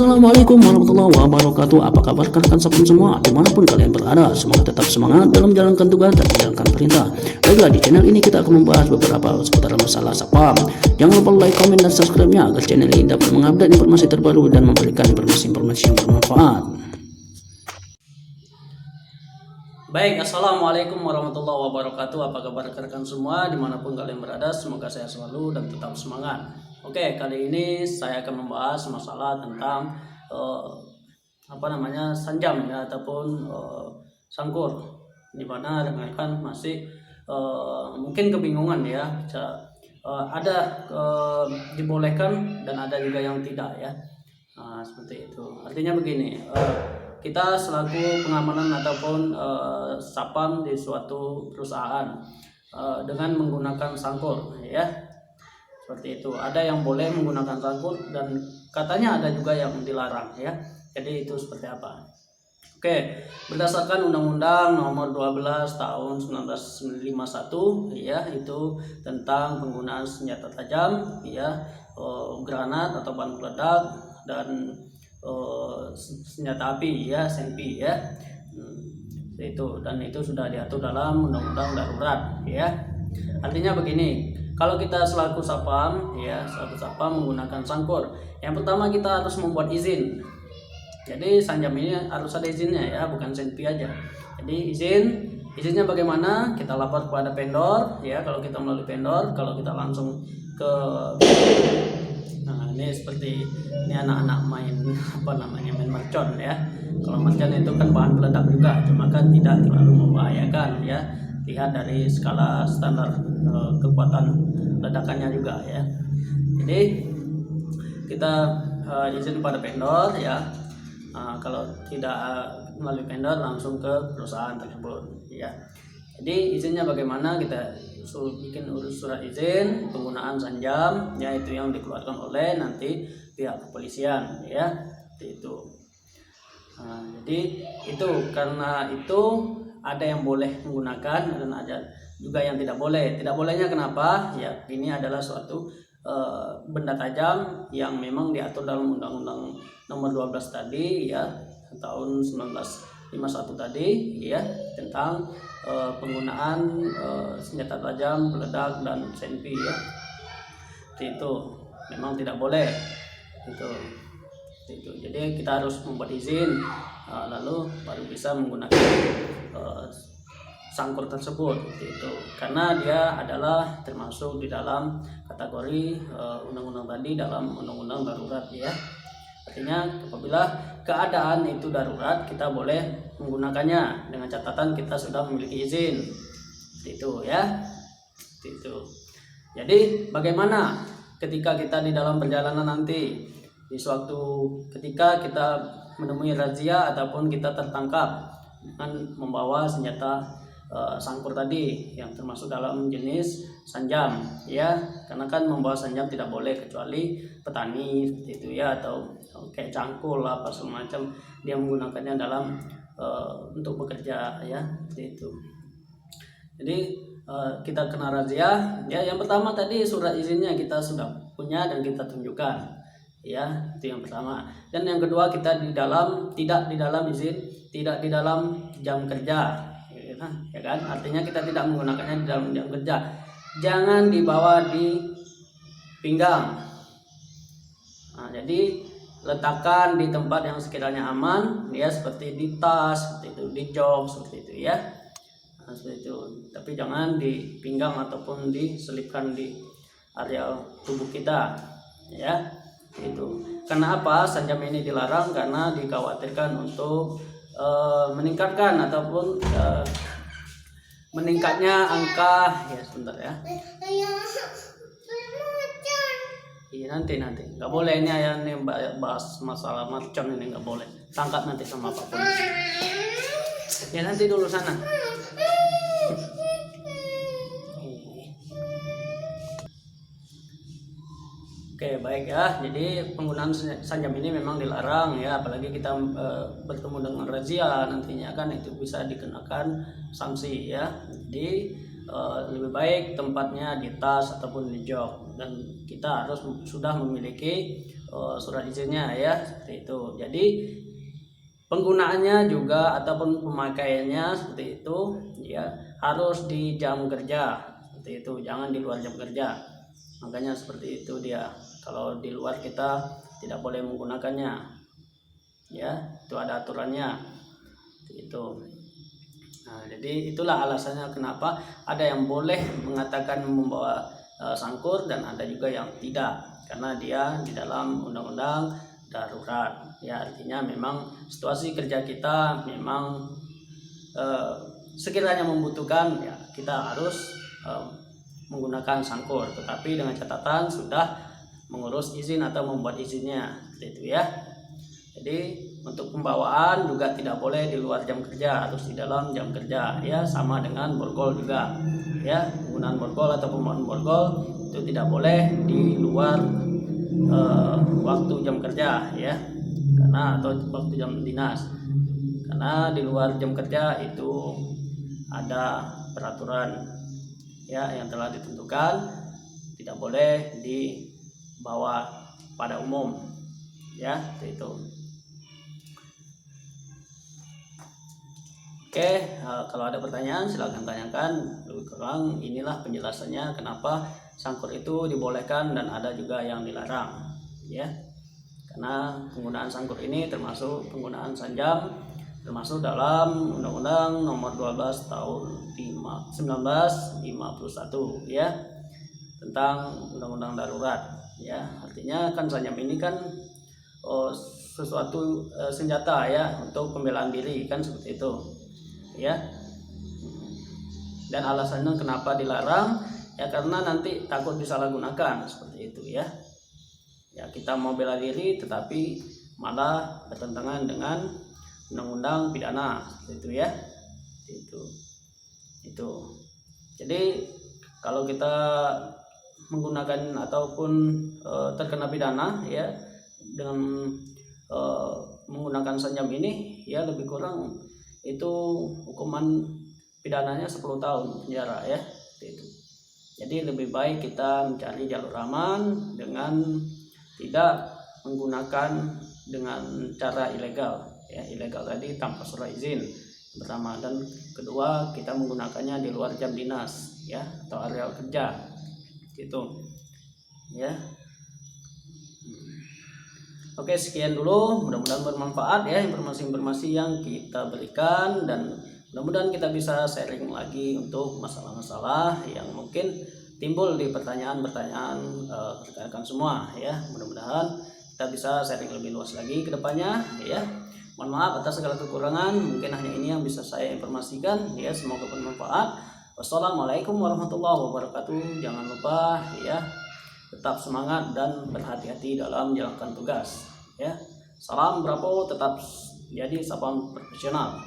Assalamualaikum warahmatullahi wabarakatuh. Apa kabar rekan sobat semua dimanapun kalian berada? Semoga tetap semangat dalam menjalankan tugas dan menjalankan perintah. Baiklah, di channel ini kita akan membahas beberapa seputar masalah sapam. Jangan lupa like, komen, dan subscribe-nya agar channel ini dapat mengupdate informasi terbaru dan memberikan informasi-informasi yang bermanfaat. Baik, assalamualaikum warahmatullahi wabarakatuh. Apa kabar rekan semua dimanapun kalian berada? Semoga sehat selalu dan tetap semangat. Oke, kali ini saya akan membahas masalah tentang sanjam ya, ataupun sangkur, dimana rekan-rekan masih mungkin kebingungan ya. Ada dibolehkan dan ada juga yang tidak ya. Seperti itu. Artinya begini. Kita selaku pengamanan ataupun sapam di suatu perusahaan dengan menggunakan sangkur ya, seperti itu. Ada yang boleh menggunakan sangkur dan katanya ada juga yang dilarang ya. Jadi itu seperti apa? Oke, berdasarkan Undang-Undang Nomor 12 Tahun 1951 ya, itu tentang penggunaan senjata tajam ya, granat atau bahan peledak dan senjata api ya, senpi ya, itu, dan itu sudah diatur dalam undang-undang darurat ya. Artinya begini, kalau kita selaku sapam ya, selaku sapam menggunakan sangkur, yang pertama kita harus membuat izin. Jadi sanjam ini harus ada izinnya ya, bukan senpi aja. Jadi izinnya bagaimana? Kita lapor kepada vendor ya, kalau kita melalui vendor. Kalau kita langsung ke ini seperti ini anak-anak main main mercon ya. Kalau mercon itu kan bahan peledak juga, cuma kan tidak terlalu membahayakan ya. Lihat dari skala standar kekuatan ledakannya juga ya. Jadi kita izin pada vendor ya. Kalau tidak melalui vendor langsung ke perusahaan tersebut ya. Jadi izinnya bagaimana? Kita bikin surat izin penggunaan sanjam ya, itu yang dikeluarkan oleh nanti pihak kepolisian ya, itu. Jadi itu, karena itu ada yang boleh menggunakan dan ada juga yang tidak boleh. Tidak bolehnya kenapa? Ya, ini adalah suatu benda tajam yang memang diatur dalam Undang-Undang Nomor 12 tadi ya, tahun 1951 tadi ya, tentang penggunaan senjata tajam, peledak dan senpi ya. Itu memang tidak boleh. Itu. Jadi kita harus membuat izin, lalu baru bisa menggunakan sangkur tersebut. Itu karena dia adalah termasuk di dalam kategori undang-undang tadi, dalam undang-undang darurat ya. Artinya apabila keadaan itu darurat, kita boleh menggunakannya dengan catatan kita sudah memiliki izin. Itu ya. Itu. Jadi bagaimana ketika kita di dalam perjalanan nanti, di suatu ketika kita menemui razia ataupun kita tertangkap dengan membawa senjata sangkur tadi yang termasuk dalam jenis sanjam ya, karena kan membawa sanjam tidak boleh kecuali petani seperti itu ya, atau kayak cangkul apa semacam, dia menggunakannya dalam untuk bekerja ya, seperti itu. Jadi kita kena razia ya, yang pertama tadi surat izinnya kita sudah punya dan kita tunjukkan ya, itu yang pertama. Dan yang kedua, kita tidak di dalam izin, tidak di dalam jam kerja ya kan, artinya kita tidak menggunakannya di dalam jam kerja. Jangan dibawa di pinggang. Jadi letakkan di tempat yang sekiranya aman ya, seperti di tas, seperti itu, di jok, seperti itu ya. Seperti itu. Tapi jangan di pinggang ataupun diselipkan di area tubuh kita ya. Itu. Karena apa? Sanjam ini dilarang karena dikhawatirkan untuk meningkatkan ataupun meningkatnya angka ya, sebentar ya. Iya, nanti nggak boleh ini ayah nih bahas masalah mercon, ini nggak boleh, tangkap nanti sama Pak Polisi ya, nanti dulu sana. Oke, baik ya. Jadi penggunaan sanjam ini memang dilarang ya, apalagi kita bertemu dengan razia nantinya kan, itu bisa dikenakan sanksi ya. Jadi lebih baik tempatnya di tas ataupun di jok. dan kita harus sudah memiliki surat izinnya ya, seperti itu. Jadi penggunaannya juga ataupun pemakaiannya seperti itu ya, harus di jam kerja seperti itu, jangan di luar jam kerja. Makanya seperti itu dia, kalau di luar kita tidak boleh menggunakannya ya, itu ada aturannya itu. Nah, jadi itulah alasannya kenapa ada yang boleh mengatakan membawa sangkur dan ada juga yang tidak, karena dia di dalam undang-undang darurat ya, artinya memang situasi kerja kita memang sekiranya membutuhkan ya, kita harus menggunakan sangkur, tetapi dengan catatan sudah mengurus izin atau membuat izinnya, itu ya. Jadi untuk pembawaan juga tidak boleh di luar jam kerja, harus di dalam jam kerja ya, sama dengan borgol juga ya, penggunaan borgol atau pembawaan borgol itu tidak boleh di luar waktu jam kerja ya, karena atau waktu jam dinas, karena di luar jam kerja itu ada peraturan ya yang telah ditentukan, tidak boleh dibawa pada umum ya, itu. Oke, kalau ada pertanyaan silahkan tanyakan. Lebih kurang inilah penjelasannya kenapa sangkur itu dibolehkan dan ada juga yang dilarang ya. Karena penggunaan sangkur ini termasuk penggunaan sanjam, termasuk dalam Undang-Undang Nomor 12 Tahun 1951 ya, tentang Undang-Undang Darurat ya. Artinya kan sanjam ini kan sesuatu senjata ya untuk pembelaan diri kan, seperti itu ya. Dan alasannya kenapa dilarang ya, karena nanti takut disalahgunakan, seperti itu ya. Ya, kita mau bela diri tetapi malah bertentangan dengan undang-undang pidana, seperti itu ya. Itu. Jadi kalau kita menggunakan ataupun terkena pidana ya dengan menggunakan sanjam ini ya, lebih kurang itu hukuman pidananya 10 tahun penjara ya, itu. Jadi lebih baik kita mencari jalur aman dengan tidak menggunakan dengan cara ilegal ya. Ilegal tadi tanpa surat izin pertama, dan kedua kita menggunakannya di luar jam dinas ya atau area kerja, gitu ya. Oke, sekian dulu, mudah-mudahan bermanfaat ya informasi-informasi yang kita berikan, dan mudah-mudahan kita bisa sharing lagi untuk masalah-masalah yang mungkin timbul di pertanyaan-pertanyaan rekan-rekan semua ya. Mudah-mudahan kita bisa sharing lebih luas lagi ke depannya ya. Mohon maaf atas segala kekurangan, mungkin hanya ini yang bisa saya informasikan ya, semoga bermanfaat. Wassalamualaikum warahmatullahi wabarakatuh. Jangan lupa ya, tetap semangat dan berhati-hati dalam menjalankan tugas ya. Salam Bravo, tetap jadi sapam profesional.